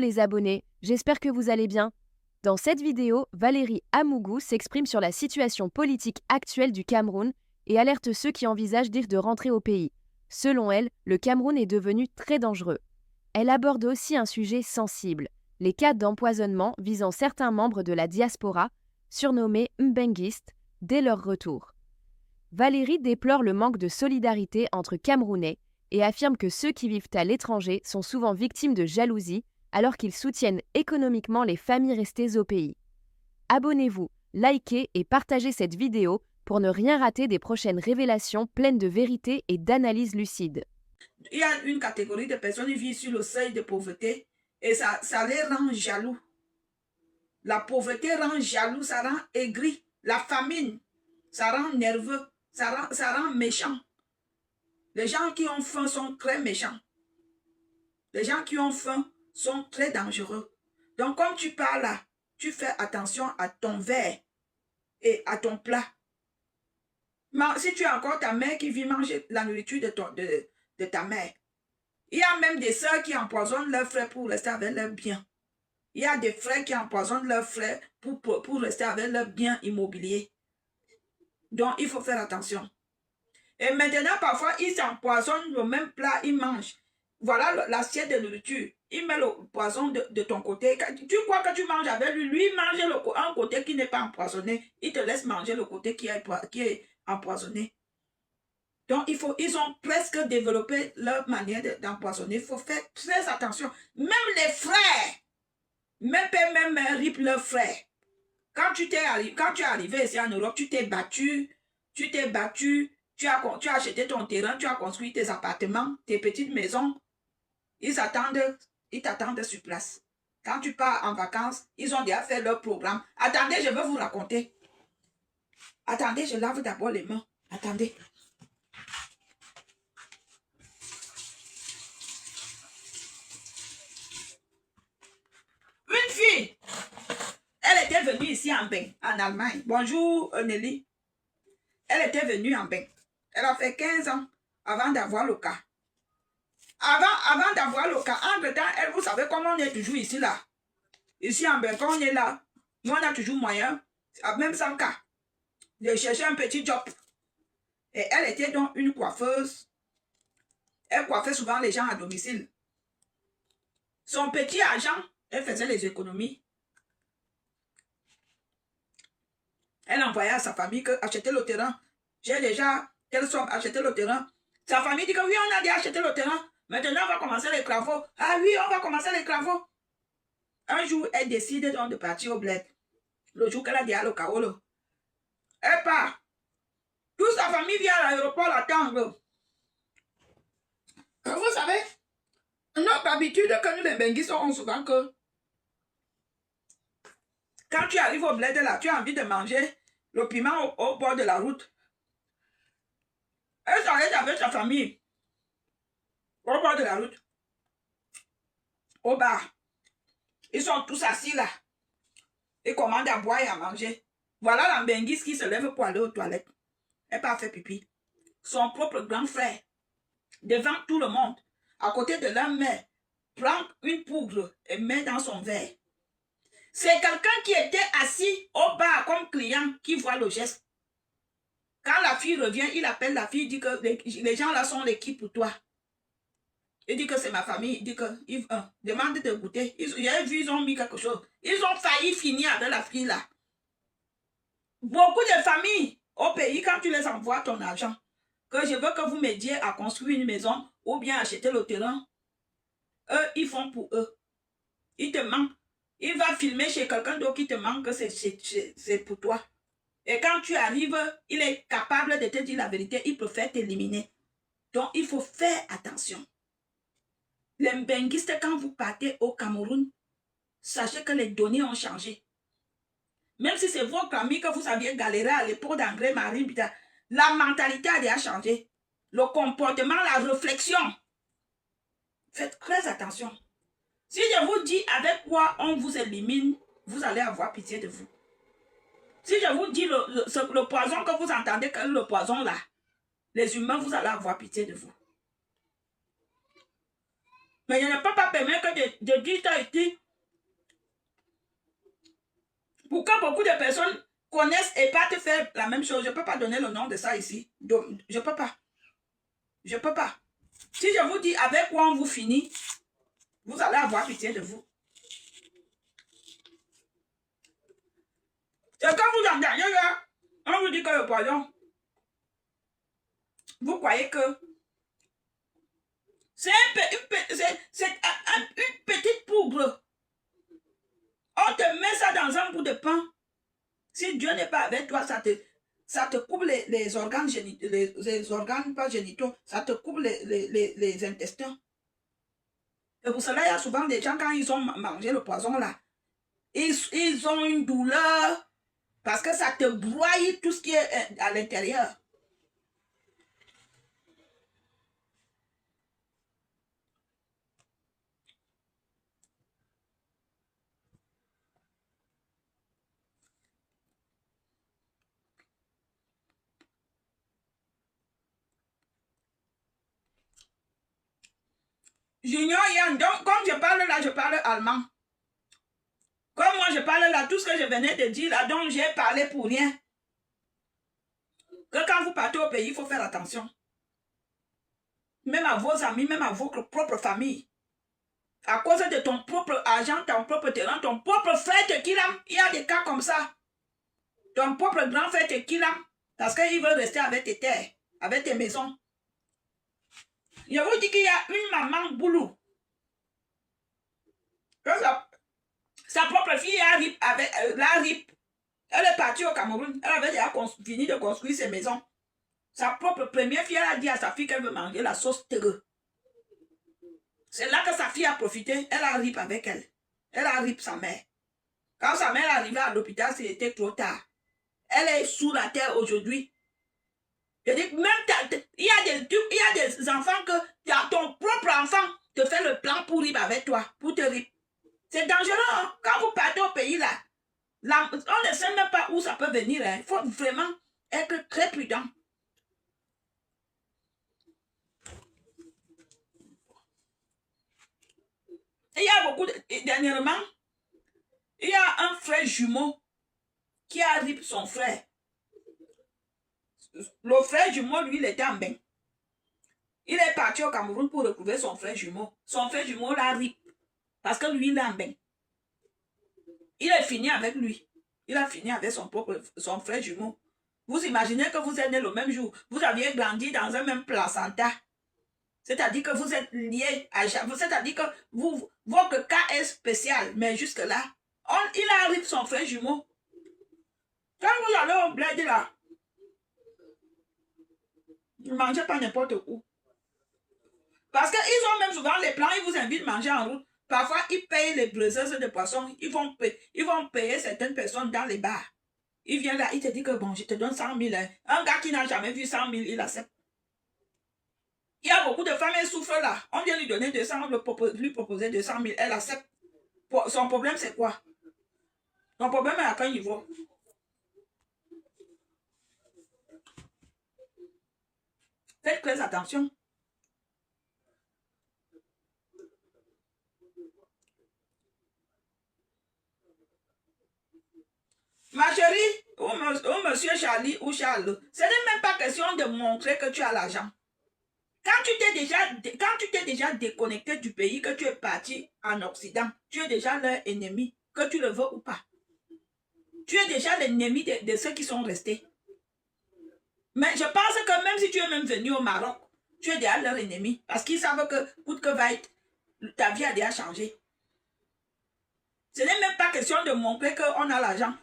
les abonnés, j'espère que vous allez bien. Dans cette vidéo, Valérie Amougou s'exprime sur la situation politique actuelle du Cameroun et alerte ceux qui envisagent de rentrer au pays. Selon elle, le Cameroun est devenu très dangereux. Elle aborde aussi un sujet sensible, les cas d'empoisonnement visant certains membres de la diaspora, surnommés Mbenguistes, dès leur retour. Valérie déplore le manque de solidarité entre Camerounais et affirme que ceux qui vivent à l'étranger sont souvent victimes de jalousie alors qu'ils soutiennent économiquement les familles restées au pays. Abonnez-vous, likez et partagez cette vidéo pour ne rien rater des prochaines révélations pleines de vérité et d'analyses lucides. Il y a une catégorie de personnes qui vivent sur le seuil de pauvreté et ça les rend jaloux. La pauvreté rend jaloux, ça rend aigri. La famine, ça rend nerveux, ça rend méchant. Les gens qui ont faim sont très méchants. Les gens qui ont faim sont très dangereux. Donc, comme tu parles là, tu fais attention à ton verre et à ton plat. Mais si tu as encore ta mère qui vit manger la nourriture de ta mère, il y a même des sœurs qui empoisonnent leurs frères pour rester avec leurs biens. Il y a des frères qui empoisonnent leurs frères pour rester avec leurs biens immobiliers. Donc, il faut faire attention. Et maintenant, parfois, ils s'empoisonnent le même plat, ils mangent. Voilà l'assiette de nourriture. Il met le poison de ton côté. Tu crois que tu manges avec lui. Lui, il mange un côté qui n'est pas empoisonné. Il te laisse manger le côté qui est empoisonné. Donc, ils ont presque développé leur manière d'empoisonner. Il faut faire très attention. Même les frères, même père, même mère ripent leurs frères. Quand tu es arrivé ici en Europe, tu t'es battu, tu as acheté ton terrain, tu as construit tes appartements, tes petites maisons. Ils t'attendent sur place. Quand tu pars en vacances, ils ont déjà fait leur programme. Attendez, je vais vous raconter. Attendez, je lave d'abord les mains. Attendez. Une fille, elle était venue ici en Allemagne. Bonjour, Nelly. Elle était venue en bain. Elle a fait 15 ans avant d'avoir le cas. Avant d'avoir le cas, entre-temps, vous savez comment on est toujours ici, là. Ici en bain, quand on est là, nous, on a toujours moyen, même sans cas, de chercher un petit job. Et elle était donc une coiffeuse. Elle coiffait souvent les gens à domicile. Son petit argent, elle faisait les économies. Elle envoyait à sa famille que acheter le terrain. J'ai déjà telle somme acheté le terrain. Sa famille dit que oui, on a déjà acheté le terrain. Maintenant, on va commencer les travaux. Ah oui, on va commencer les travaux. Un jour, elle décide donc de partir au bled. Le jour qu'elle a dit à le Kaolo. Elle part. Toute sa famille vient à l'aéroport l'attendre. Vous savez, notre habitude que nous les Benguis ont souvent que quand tu arrives au bled là, tu as envie de manger le piment au bord de la route. Elle s'arrête avec sa famille au bord de la route, au bar. Ils sont tous assis là. Ils commandent à boire et à manger. Voilà la Mbenguis qui se lève pour aller aux toilettes. Elle part faire pipi. Son propre grand frère, devant tout le monde, à côté de la mère, prend une poudre et met dans son verre. C'est quelqu'un qui était assis au bar comme client qui voit le geste. Quand la fille revient, il appelle la fille, il dit que les gens là sont l'équipe pour toi. Il dit que c'est ma famille, il dit que demande de goûter. J'ai vu, ils ont mis quelque chose. Ils ont failli finir avec la fille là. Beaucoup de familles au pays, quand tu les envoies ton argent, que je veux que vous m'aidiez à construire une maison ou bien acheter le terrain, eux, ils font pour eux. Ils te mentent. Il va filmer chez quelqu'un d'autre qui te ment que c'est pour toi. Et quand tu arrives, il est capable de te dire la vérité. Il préfère t'éliminer. Donc, il faut faire attention. Les Mbenguistes, quand vous partez au Cameroun, sachez que les données ont changé. Même si c'est votre ami que vous aviez galéré à l'époque d'André Marie, la mentalité a déjà changé. Le comportement, la réflexion. Faites très attention. Si je vous dis avec quoi on vous élimine, vous allez avoir pitié de vous. Si je vous dis le poison que vous entendez, que le poison là, les humains, vous allez avoir pitié de vous. Mais je ne peux pas permettre de dire ça ici pour que beaucoup de personnes connaissent et pas te faire la même chose. Je ne peux pas donner le nom de ça ici. Donc, je ne peux pas. Je ne peux pas. Si je vous dis avec quoi on vous finit, vous allez avoir pitié de vous. Et quand vous entendez là, on vous dit que le poison, vous croyez que c'est une petite poudre. On te met ça dans un bout de pain. Si Dieu n'est pas avec toi, ça te coupe les organes génitaux, les organes pas génitaux, ça te coupe les intestins. Et pour cela, il y a souvent des gens, quand ils ont mangé le poison là, ils ont une douleur parce que ça te broie tout ce qui est à l'intérieur. Junior Yann, donc comme je parle là, je parle allemand. Comme moi je parle là, tout ce que je venais de dire là, donc j'ai parlé pour rien. Que quand vous partez au pays, il faut faire attention. Même à vos amis, même à votre propre famille. À cause de ton propre argent, ton propre terrain, ton propre frère te kill. Il y a des cas comme ça. Ton propre grand frère te kill parce qu'il veut rester avec tes terres, avec tes maisons. Je vous dis qu'il y a une maman boulot. Sa propre fille a RIP avec la RIP. Elle est partie au Cameroun. Elle avait déjà fini de construire ses maisons. Sa propre première fille, elle a dit à sa fille qu'elle veut manger la sauce terre. C'est là que sa fille a profité. Elle a RIP avec elle. Elle a RIP sa mère. Quand sa mère est arrivée à l'hôpital, c'était trop tard. Elle est sous la terre aujourd'hui. Je dis, même il y a des enfants que ton propre enfant te fait le plan pour RIP avec toi, pour te RIP. C'est dangereux, hein? Quand vous partez au pays là, on ne sait même pas où ça peut venir. Il faut vraiment être très prudent. Il y a beaucoup dernièrement, il y a un frère jumeau qui a RIP son frère. Le frère jumeau, lui, il était en bain. Il est parti au Cameroun pour retrouver son frère jumeau. Son frère jumeau l'a RIP parce que lui, il est en bain. Il est fini avec lui. Il a fini avec son frère jumeau. Vous imaginez que vous êtes né le même jour. Vous aviez grandi dans un même placenta. C'est-à-dire que vous êtes liés à... C'est-à-dire que votre cas est spécial. Mais jusque-là, il arrive son frère jumeau. Quand vous allez au bled là, ne mangez pas n'importe où. Parce qu'ils ont même souvent les plans, ils vous invitent à manger en route. Parfois, ils payent les braiseuses de poissons. Ils vont payer certaines personnes dans les bars. Il vient là, il te dit que bon, je te donne 100 000. Hein. Un gars qui n'a jamais vu 100 000, il accepte. Il y a beaucoup de femmes, elles souffrent là. On vient lui donner 200, lui proposer 200 000, elle accepte. Son problème, c'est quoi? Son problème est à quel niveau? Faites très attention. Ma chérie, ou monsieur Charlie ou Charles, ce n'est même pas question de montrer que tu as l'argent. Quand tu t'es déjà déconnecté du pays, que tu es parti en Occident, tu es déjà leur ennemi, que tu le veux ou pas. Tu es déjà l'ennemi de ceux qui sont restés. Mais je pense que même si tu es même venu au Maroc, tu es déjà leur ennemi. Parce qu'ils savent que, coûte que va être, ta vie a déjà changé. Ce n'est même pas question de montrer qu'on a l'argent.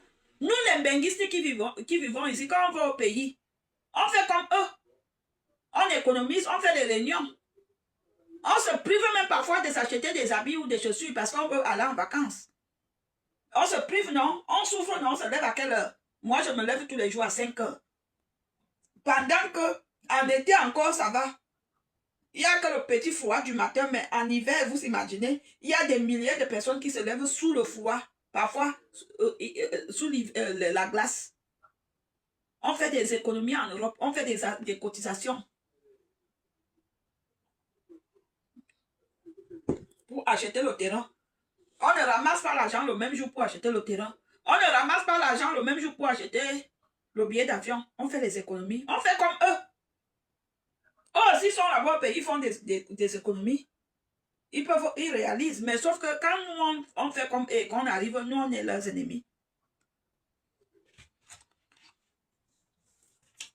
Nous, les benguistes qui vivons ici, quand on va au pays, on fait comme eux. On économise, on fait des réunions. On se prive même parfois de s'acheter des habits ou des chaussures parce qu'on veut aller en vacances. On se prive, non? On souffre, non? On se lève à quelle heure? Moi, je me lève tous les jours à 5 heures. Pendant que, en été encore, ça va. Il n'y a que le petit froid du matin, mais en hiver, vous imaginez, il y a des milliers de personnes qui se lèvent sous le froid, parfois sous la glace. On fait des économies en Europe, on fait des cotisations. pour acheter le terrain. On ne ramasse pas l'argent le même jour pour acheter le terrain. On ne ramasse pas l'argent le même jour pour acheter le billet d'avion. On fait les économies. On fait comme eux. Eux aussi sont là-bas au pays, ils font des économies. Ils réalisent. Mais sauf que quand nous, on fait comme eux et qu'on arrive, nous, on est leurs ennemis.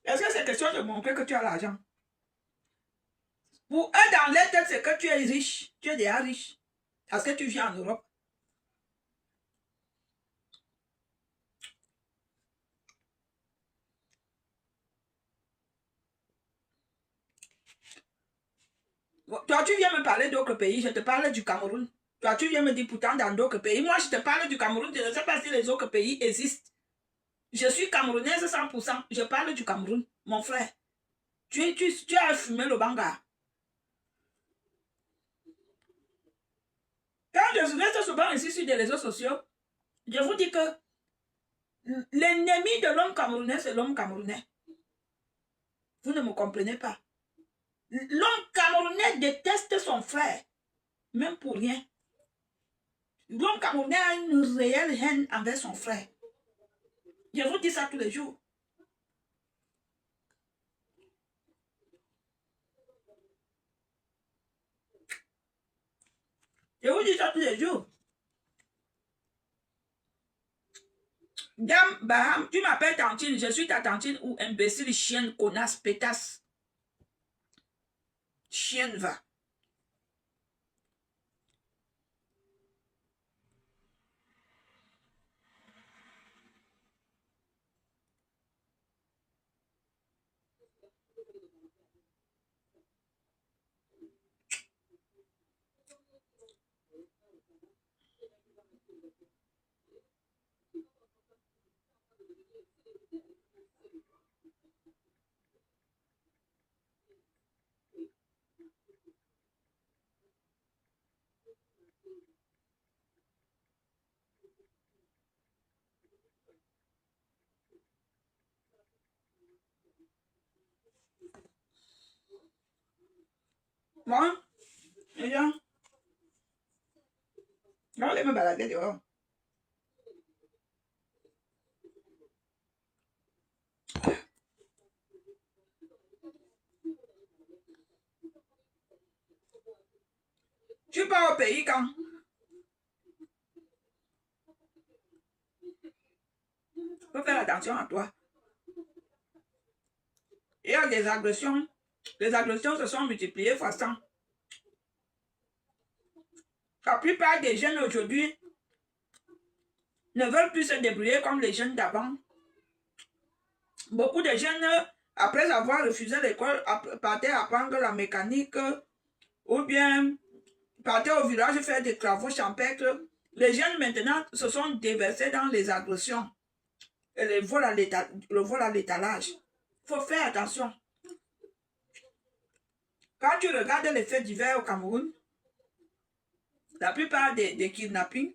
Est-ce que c'est question de montrer que tu as l'argent? Pour eux, dans leur tête, c'est que tu es riche. Tu es déjà riche. Parce que tu vis en Europe. Toi, tu viens me parler d'autres pays, je te parle du Cameroun. Toi, tu viens me dire pourtant dans d'autres pays. Moi, je te parle du Cameroun, je ne sais pas si les autres pays existent. Je suis camerounaise 100%. Je parle du Cameroun, mon frère. Tu as fumé le banga. Quand je reste souvent ici sur des réseaux sociaux, je vous dis que l'ennemi de l'homme camerounais, c'est l'homme camerounais. Vous ne me comprenez pas. L'homme camerounais déteste son frère, même pour rien. L'homme camerounais a une réelle haine envers son frère. Je vous dis ça tous les jours. Je vous dis ça tous les jours. Dame Baham, tu m'appelles tantine, je suis ta tantine ou imbécile, chienne, connasse, pétasse. Chienne va. Bon, les gens, on va me balader dehors. Tu pars au pays quand? Il faut faire attention à toi. Il y a des agressions. Les agressions se sont multipliées fois 100. La plupart des jeunes aujourd'hui ne veulent plus se débrouiller comme les jeunes d'avant. Beaucoup de jeunes, après avoir refusé l'école, partaient apprendre la mécanique ou bien partaient au village faire des travaux champêtres. Les jeunes maintenant se sont déversés dans les agressions et le vol à l'étalage. Il faut faire attention. Quand tu regardes les faits divers au Cameroun, la plupart des kidnappings,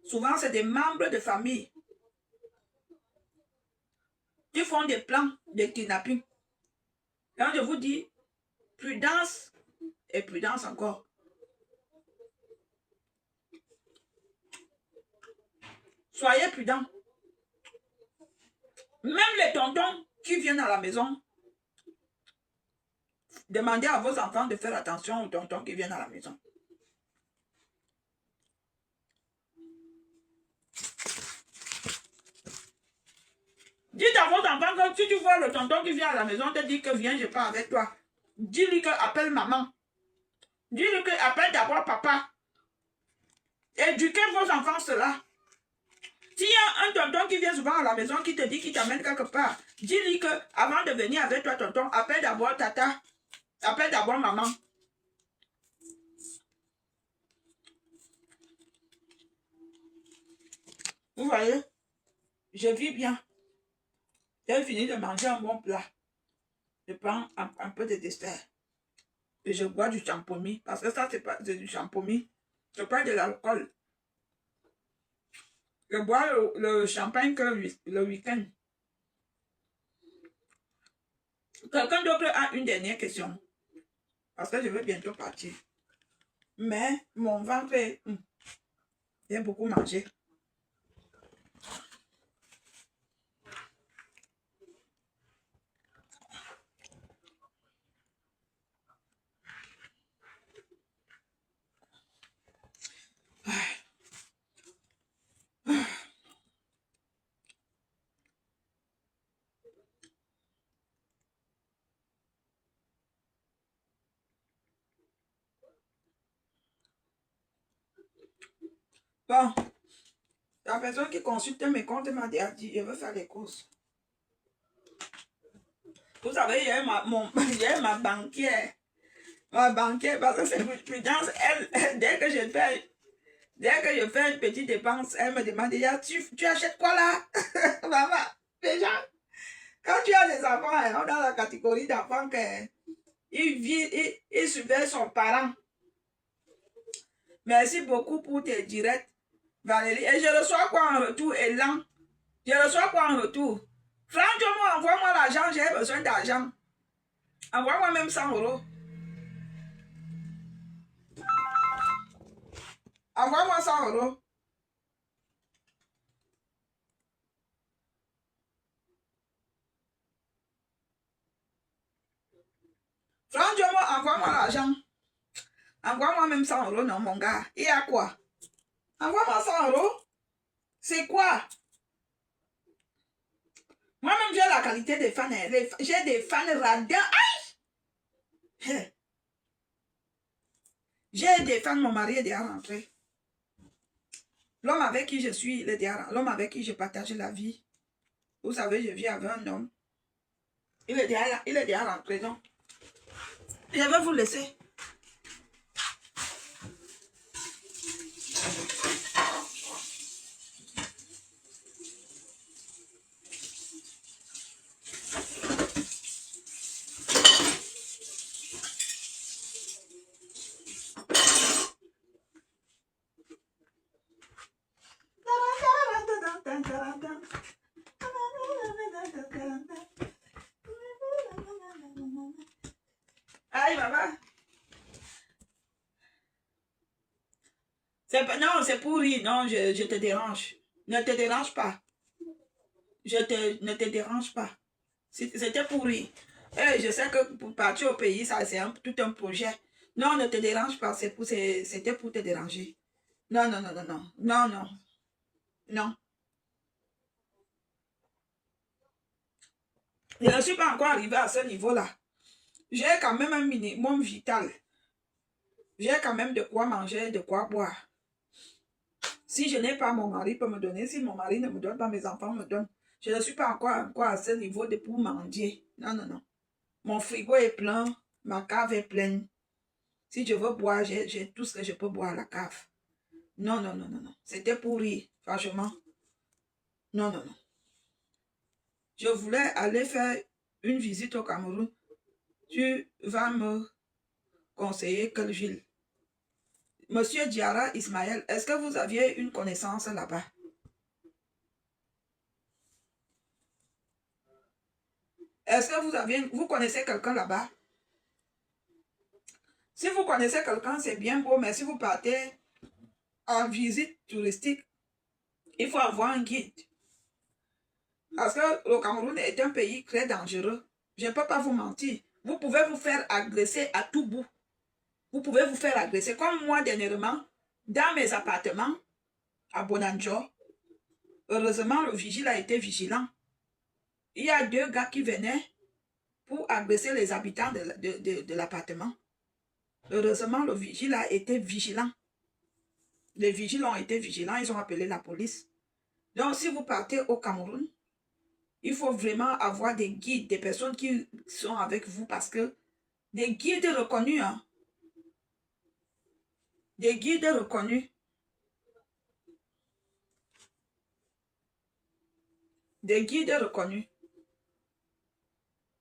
souvent c'est des membres de famille qui font des plans de kidnapping. Quand je vous dis prudence et prudence encore. Soyez prudents. Même les tontons qui viennent à la maison, demandez à vos enfants de faire attention aux tontons qui viennent à la maison. Dites à vos enfants que si tu vois le tonton qui vient à la maison, te dit que viens, je pars avec toi. Dis-lui que appelle maman. Dis-lui que appelle d'abord papa. Éduquez vos enfants cela. S'il y a un tonton qui vient souvent à la maison qui te dit qu'il t'amène quelque part, dis-lui que avant de venir avec toi, tonton, appelle d'abord tata. Appelle d'abord maman. Vous voyez, je vis bien. J'ai fini de manger un bon plat. Je prends un peu de dessert. Et je bois du champomis. Parce que ça, c'est du champomis. Je prends de l'alcool. Je bois le champagne que le week-end. Quelqu'un d'autre a une dernière question. Parce que je vais bientôt partir. Mais mon ventre, j'ai beaucoup mangé. Bon, la personne qui consulte mes comptes m'a déjà dit, je veux faire les courses. Vous savez, j'ai ma banquière. Ma banquière, parce que c'est prudence, dès que je fais une petite dépense, elle me demande déjà, tu achètes quoi là? Maman, déjà, quand tu as des enfants, on est dans la catégorie d'enfants il surveille son parent. Merci beaucoup pour tes directs, Valérie. Et je reçois quoi en retour, Elan? Je reçois quoi en retour? Franchement, envoie-moi l'argent, j'ai besoin d'argent. Envoie-moi même 100 euros. Envoie-moi 100 euros. Franchement, envoie-moi l'argent. Envoie-moi même 100 euros, non, mon gars. Il y a quoi? Envoie-moi 100 euros. C'est quoi? Moi-même, j'ai la qualité des fans. J'ai des fans radiants. Aïe! J'ai des fans, mon mari est déjà rentré. L'homme avec qui je suis, l'homme avec qui je partage la vie. Vous savez, je vis avec un homme. Il est déjà rentré, donc. Je vais vous laisser. Aïe, maman. Non, c'est pourri. Non, je te dérange. Ne te dérange pas. Ne te dérange pas. C'était pourri. Et je sais que pour partir au pays, ça c'est tout un projet. Non, ne te dérange pas. C'était pour te déranger. Non, non, non, non, non. Non, non. Non. Je ne suis pas encore arrivé à ce niveau-là. J'ai quand même un minimum vital. J'ai quand même de quoi manger, de quoi boire. Si je n'ai pas, mon mari peut me donner. Si mon mari ne me donne pas, mes enfants me donnent. Je ne suis pas encore à ce niveau de pour mendier. Non, non, non. Mon frigo est plein. Ma cave est pleine. Si je veux boire, j'ai tout ce que je peux boire à la cave. Non, non, non, non, non. C'était pourri, franchement. Non, non, non. Je voulais aller faire une visite au Cameroun. Tu vas me conseiller quelle ville? Monsieur Diarra Ismaël, est-ce que vous aviez une connaissance là-bas? Est-ce que vous connaissez quelqu'un là-bas? Si vous connaissez quelqu'un, c'est bien beau, mais si vous partez en visite touristique, il faut avoir un guide. Parce que le Cameroun est un pays très dangereux. Je ne peux pas vous mentir. Vous pouvez vous faire agresser à tout bout. Vous pouvez vous faire agresser. Comme moi, dernièrement, dans mes appartements, à Bonanjo, heureusement, le vigile a été vigilant. Il y a 2 gars qui venaient pour agresser les habitants de l'appartement. Heureusement, le vigile a été vigilant. Les vigiles ont été vigilants, ils ont appelé la police. Donc, si vous partez au Cameroun, il faut vraiment avoir des guides, des personnes qui sont avec vous parce que des guides reconnus, hein. Des guides reconnus. Des guides reconnus.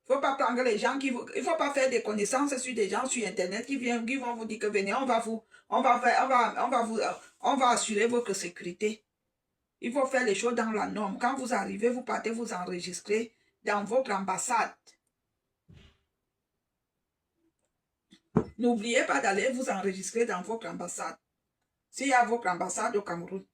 Il ne faut pas prendre les gens il ne faut pas faire des connaissances sur des gens sur Internet qui vont vous dire que venez, on va assurer votre sécurité. Il faut faire les choses dans la norme. Quand vous arrivez, vous partez vous enregistrer dans votre ambassade. N'oubliez pas d'aller vous enregistrer dans votre ambassade. S'il y a votre ambassade au Cameroun,